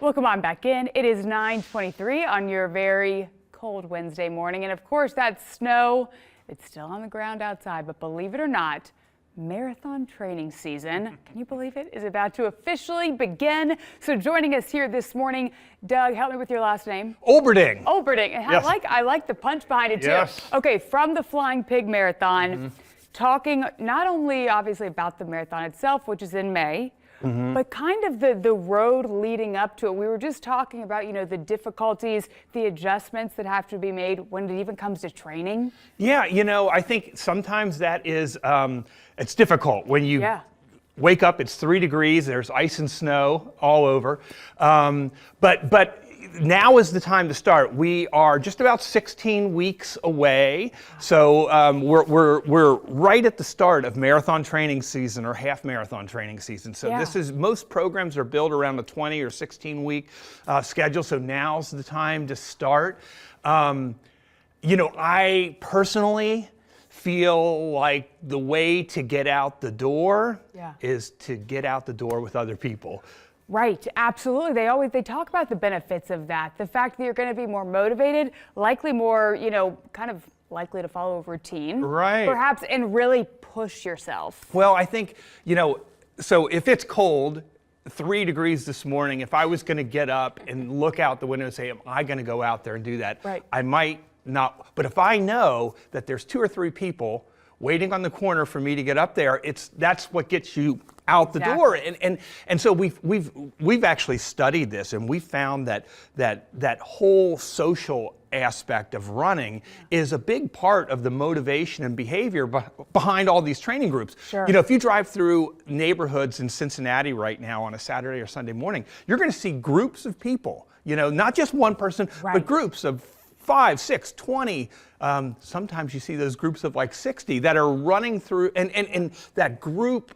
Welcome on back in. It is 9:23 on your very cold Wednesday morning. And of course, that snow, it's still on the ground outside. But believe it or not, marathon training season, can you believe it, is about to officially begin. So joining us here this morning, Doug, help me with your last name. Olberding. Olberding. Yes. I like the punch behind it too. Yes. Okay, from the Flying Pig Marathon, talking not only obviously about the marathon itself, which is in May, but kind of the road leading up to it. We were just talking about, the difficulties, the adjustments that have to be made when it even comes to training. Yeah, I think sometimes that is, it's difficult when you wake up, it's 3 degrees, there's ice and snow all over. But now is the time to start. We are just about 16 weeks away, so we're right at the start of marathon training season or half marathon training season. So this is, most programs are built around a 20 or 16 week schedule. So now's the time to start. I personally feel like the way to get out the door is to get out the door with other people. Right, absolutely. They talk about the benefits of that. The fact that you're going to be more motivated, likely more, kind of likely to follow a routine. Right. Perhaps, and really push yourself. Well, I think, so if it's cold, 3 degrees this morning, if I was going to get up and look out the window and say, am I going to go out there and do that? Right. I might not. But if I know that there's 2 or 3 people waiting on the corner for me to get up there, that's what gets you out the door. And so we've actually studied this, and we found that whole social aspect of running is a big part of the motivation and behavior behind all these training groups. Sure. If you drive through neighborhoods in Cincinnati right now on a Saturday or Sunday morning, you're going to see groups of people, not just one person, but groups of 5, 6, 20. Sometimes you see those groups of like 60 that are running through, and that group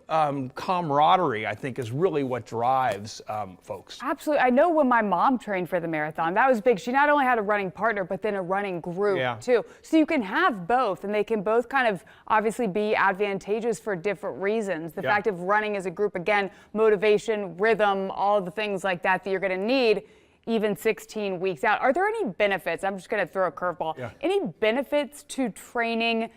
camaraderie, I think, is really what drives folks. Absolutely. I know when my mom trained for the marathon, that was big. She not only had a running partner, but then a running group too. So you can have both, and they can both kind of obviously be advantageous for different reasons. The fact of running as a group, again, motivation, rhythm, all of the things like that you're going to need even 16 weeks out. Are there any benefits? I'm just going to throw a curveball. Any benefits to training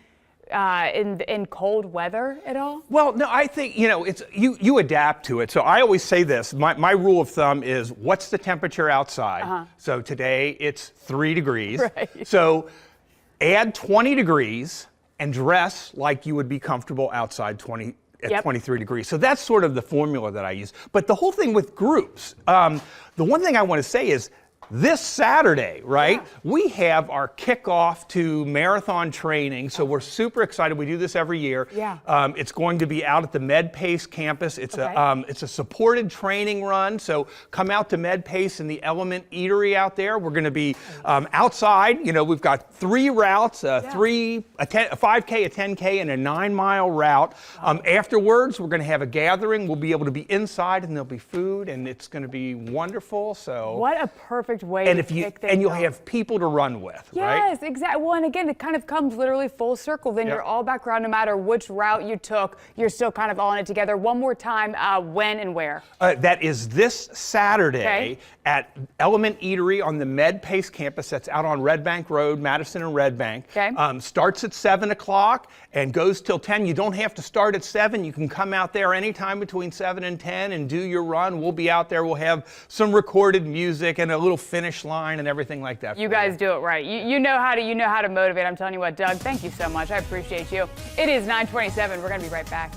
in cold weather at all? Well, no, I think, it's you adapt to it. So I always say this, my rule of thumb is, what's the temperature outside? So today it's 3 degrees. Right. So add 20 degrees and dress like you would be comfortable outside 23 degrees. So that's sort of the formula that I use. But the whole thing with groups, the one thing I want to say is, this Saturday, we have our kickoff to marathon training. So we're super excited. We do this every year. It's going to be out at the MedPace campus. It's a supported training run. So come out to MedPace and the Element Eatery out there. We're going to be outside. We've got 3 routes, a 5K, a 10K, and a 9-mile route. Afterwards, we're going to have a gathering. We'll be able to be inside, and there'll be food, and it's going to be wonderful. So what a perfect way and to kick things you'll off. have people to run with, right? Yes, exactly. Well, and again, it kind of comes literally full circle. Then you're all back around, no matter which route you took, you're still kind of all in it together. One more time, when and where? That is this Saturday at Element Eatery on the MedPace campus. That's out on Red Bank Road, Madison and Red Bank. Starts at 7 o'clock and goes till 10. You don't have to start at 7. You can come out there anytime between 7 and 10 and do your run. We'll be out there. We'll have some recorded music and a little finish line and everything like that. You guys do it right. You know how to motivate. I'm telling you what, Doug, thank you so much. I appreciate you. It is 9:27. We're going to be right back.